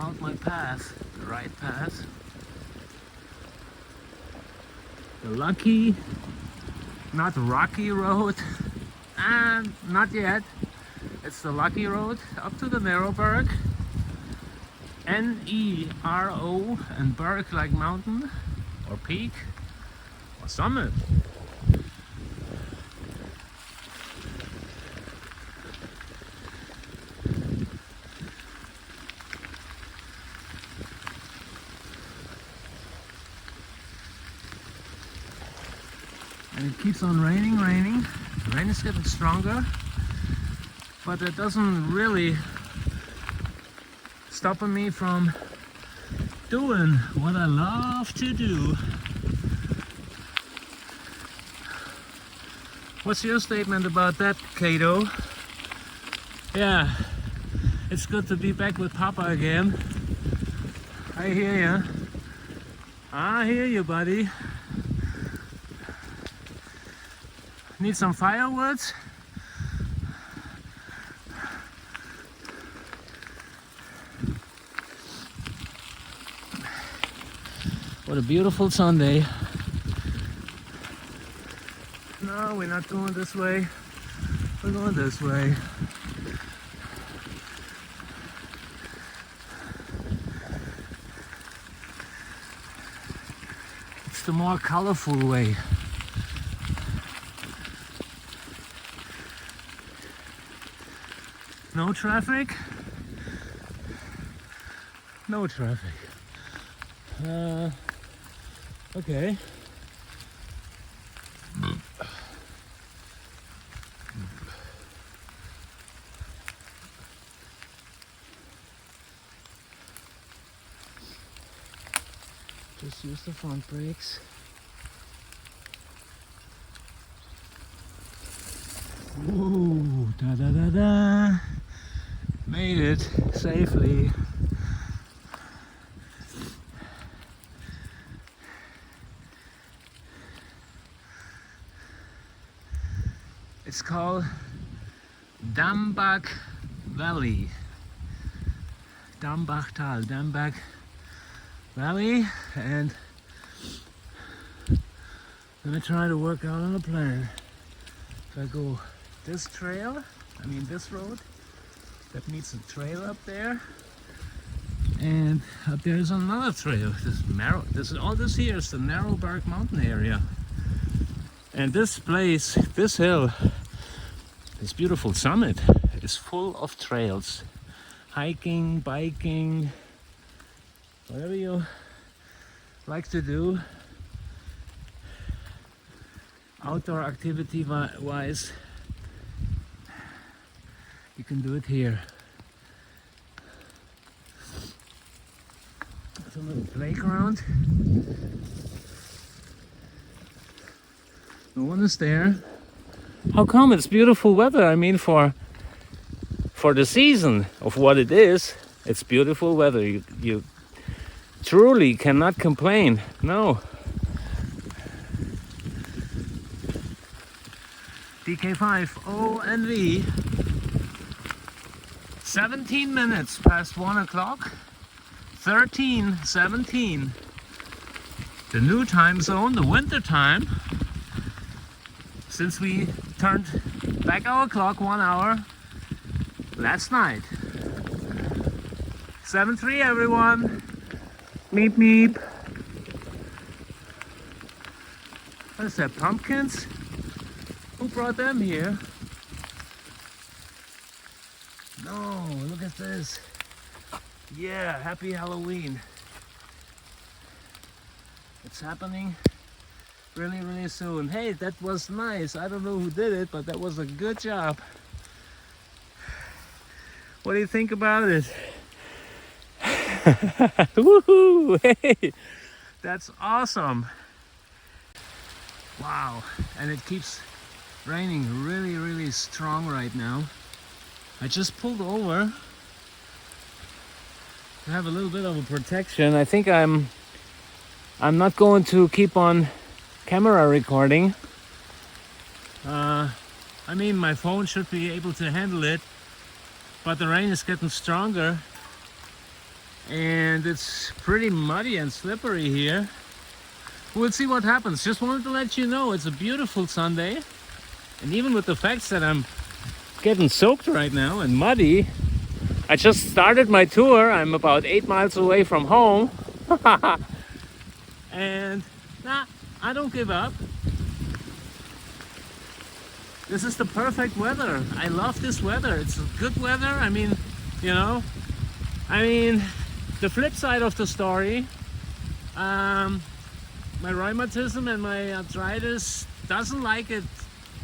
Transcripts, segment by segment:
found my path, the right path. The lucky, not rocky road, and not yet. It's the lucky road up to the Neroberg. N-E-R-O, and berg like mountain or peak or summit. And it keeps on raining. The rain is getting stronger, but it doesn't really stopping me from doing what I love to do. What's your statement about that, Kato? Yeah, it's good to be back with Papa again. I hear ya. I hear you, buddy. Need some firewood? What a beautiful Sunday. No, we're not going this way. We're going this way. It's the more colorful way. No traffic? No traffic. Okay. Just use the front brakes. Ooh, da da da da. Made it safely. It's called Dambach Valley. Dambachtal, Dambach Valley, and I'm gonna try to work out on a plan. If I go this trail, this road, that meets a trail up there, and up there is another trail. All this here is the Neroberg mountain area. And this place, this hill, this beautiful summit is full of trails. Hiking, biking, whatever you like to do. Outdoor activity wise, you can do it here. There's a little playground. No one is there. How come? It's beautiful weather. For the season of what it is, it's beautiful weather. You truly cannot complain. No. DK5 ONV. 17 minutes past 1 o'clock. 13:17. The new time zone, the winter time. Since we turned back our clock 1 hour last night. 7-3 everyone. Meep meep. What is that, pumpkins? Who brought them here? No, look at this. Yeah, happy Halloween. It's happening really soon. Hey, that was nice. I don't know who did it, but that was a good job. What do you think about it? Woohoo! Hey, that's awesome. Wow, and it keeps raining really strong right now. I just pulled over to have a little bit of a protection. I think I'm not going to keep on camera recording. My phone should be able to handle it, but the rain is getting stronger. and it's pretty muddy and slippery here. We'll see what happens. Just wanted to let you know it's a beautiful Sunday, and even with the fact that I'm getting soaked right now and muddy, I just started my tour. I'm about 8 miles away from home. And nah, I don't give up. This is the perfect weather. I love this weather. It's good weather. I mean, the flip side of the story, my rheumatism and my arthritis doesn't like it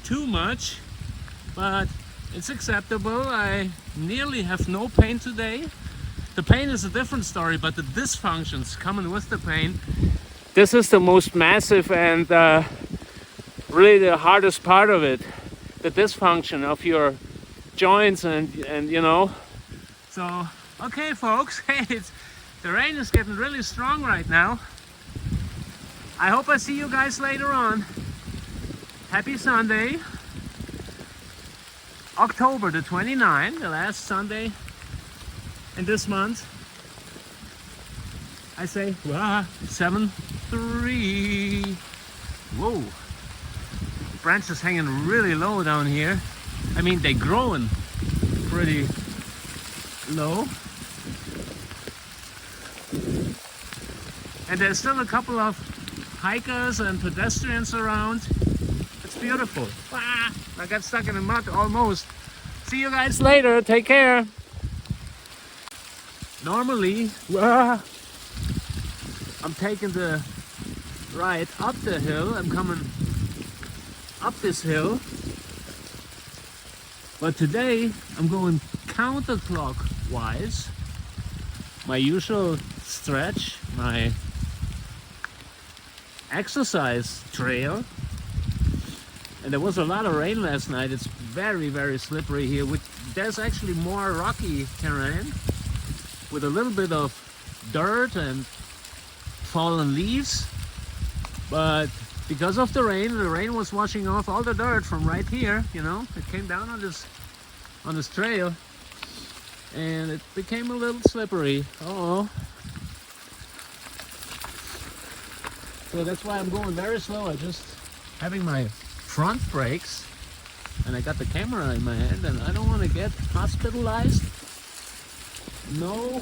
too much, but it's acceptable. I nearly have no pain today. The pain is a different story, but the dysfunctions coming with the pain, this is the most massive and really the hardest part of it. The dysfunction of your joints and So, okay folks, hey, the rain is getting really strong right now. I hope I see you guys later on. Happy Sunday. October the 29th, the last Sunday in this month. I say, 7-3. Whoa. The branch is hanging really low down here. I mean, they're growing pretty low. And there's still a couple of hikers and pedestrians around. It's beautiful. I got stuck in the mud almost. See you guys later. Take care. Normally, I'm taking the ride up the hill. I'm coming up this hill. But today, I'm going counterclockwise. My usual stretch, my exercise trail. And there was a lot of rain last night. It's very, very slippery here. There's actually more rocky terrain with a little bit of dirt and fallen leaves. But because of the rain was washing off all the dirt from right here. It came down on this trail, and it became a little slippery. So that's why I'm going very slow. I just having my front brakes, and I got the camera in my hand, and I don't want to get hospitalized. No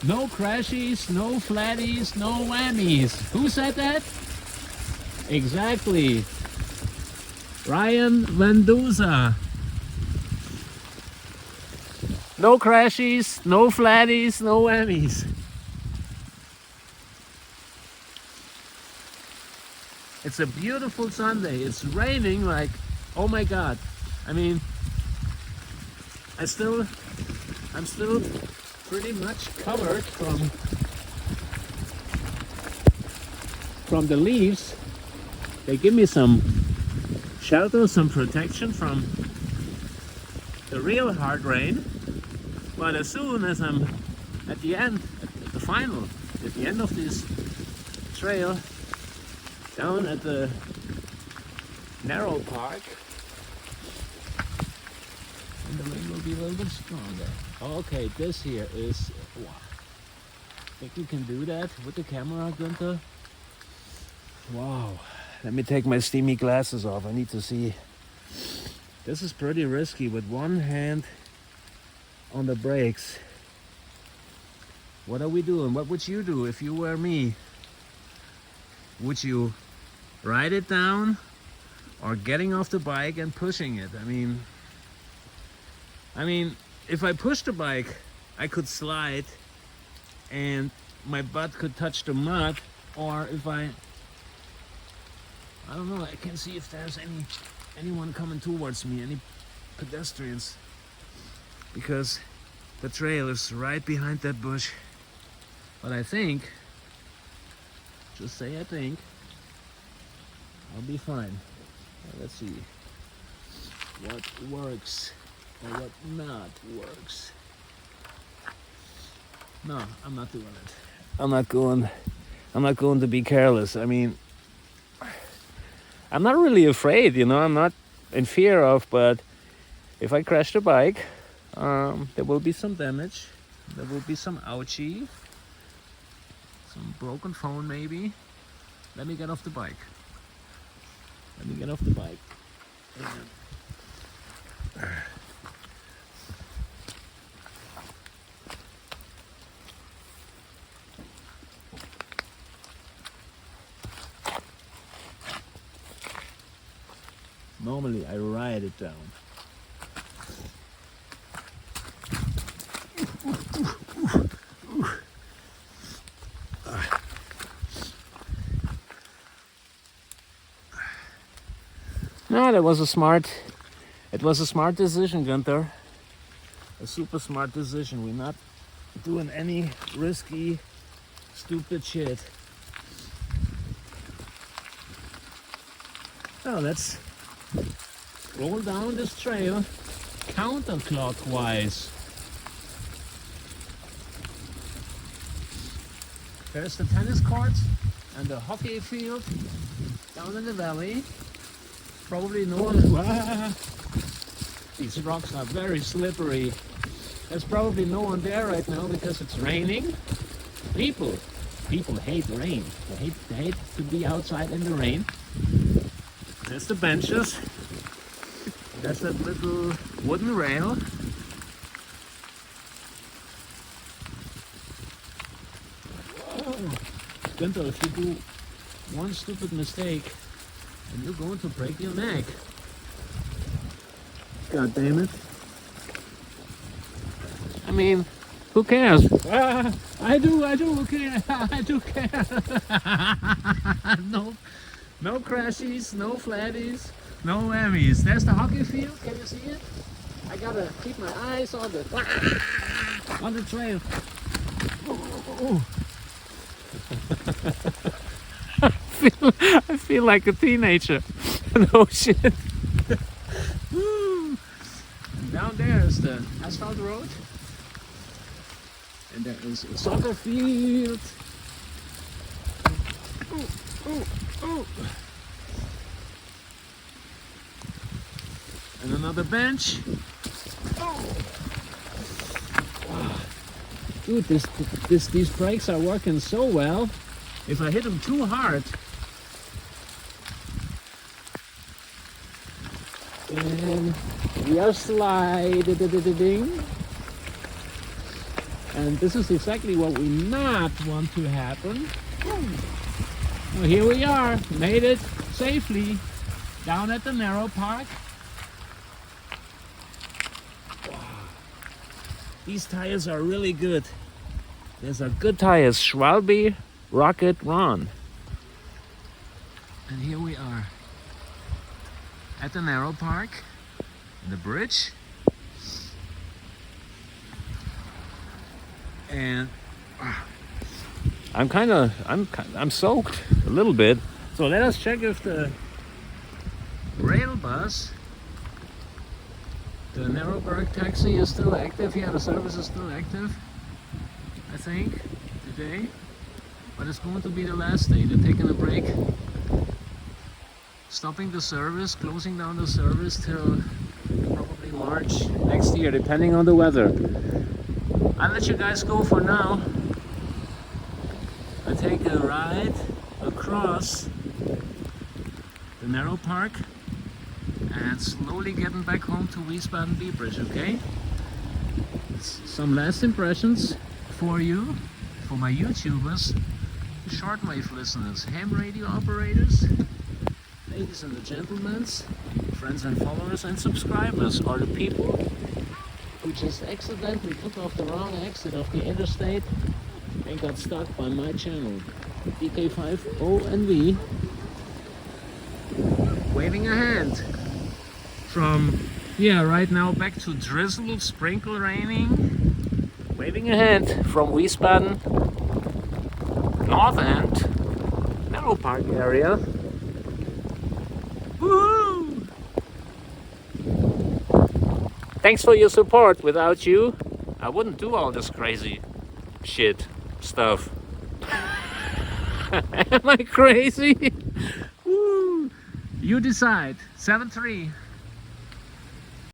crashies, no flatties, no whammies. Who said that? Exactly. Ryan Venduza. No crashies, no flatties, no whammies. It's a beautiful Sunday. It's raining like, oh my God. I mean, I'm still pretty much covered from the leaves. They give me some shelter, some protection from the real hard rain. But as soon as I'm at the end of this trail, down at the narrow park, and the rain will be a little bit stronger. Okay, this here is, wow. Think you can do that with the camera, Gunther? Wow. Let me take my steamy glasses off. I need to see. This is pretty risky with one hand on the brakes. What are we doing? What would you do if you were me? Would you ride it down or getting off the bike and pushing it? I mean, if I push the bike, I could slide and my butt could touch the mud, or if I don't know, I can see if there's anyone coming towards me, any pedestrians, because the trail is right behind that bush. But I think, just say I think, I'll be fine. Let's see what works or what not works. No, I'm not doing it. I'm not going to be careless. I mean, I'm not really afraid, I'm not in fear of, but if I crash the bike, there will be some damage. There will be some ouchie, some broken phone maybe. Let me get off the bike. Let me get off the bike. Normally I ride it down. No, it was a smart decision, Gunther. A super smart decision. We're not doing any risky, stupid shit. So let's roll down this trail counterclockwise. There's the tennis courts and the hockey field down in the valley. Probably no one. These rocks are very slippery. There's probably no one there right now because it's raining. People hate rain. They hate to be outside in the rain. There's the benches. There's that little wooden rail. Gunther, if you do one stupid mistake, and you're going to break your neck. God damn it. I mean, who cares? I do care. I do care. No crashies, no flatties, no whammies. There's the hockey field. Can you see it? I gotta keep my eyes on the trail. I feel like a teenager. No shit. And down there is the asphalt road. And there is a soccer field. And another bench. Dude, these brakes are working so well. If I hit them too hard, and we are sliding, and this is exactly what we not want to happen. Well, here we are, made it safely down at the narrow park. Wow. These tires are really good. These are good tires, Schwalbe Rocket Ron. And here we are at the narrow park, the bridge, and I'm soaked a little bit. So let us check if the rail bus, the Narrowburg taxi, is still active. Yeah, the service is still active, I think, today. But it's going to be the last day. They're taking a break, stopping the service, closing down the service till probably March next year, depending on the weather. I'll let you guys go for now. I take a ride across the narrow park and slowly getting back home to Wiesbaden B Bridge, okay? Some last impressions for you, for my YouTubers, shortwave listeners, ham radio operators, ladies and gentlemen, friends and followers and subscribers, or the people who just accidentally took off the wrong exit of the interstate and got stuck by my channel, DK5ONV, waving a hand from, right now back to drizzle, sprinkle raining, waving a hand from Wiesbaden, North End, Narrow Park area. Woo! Thanks for your support. Without you, I wouldn't do all this crazy shit stuff. Am I crazy? Woo! You decide. 7-3.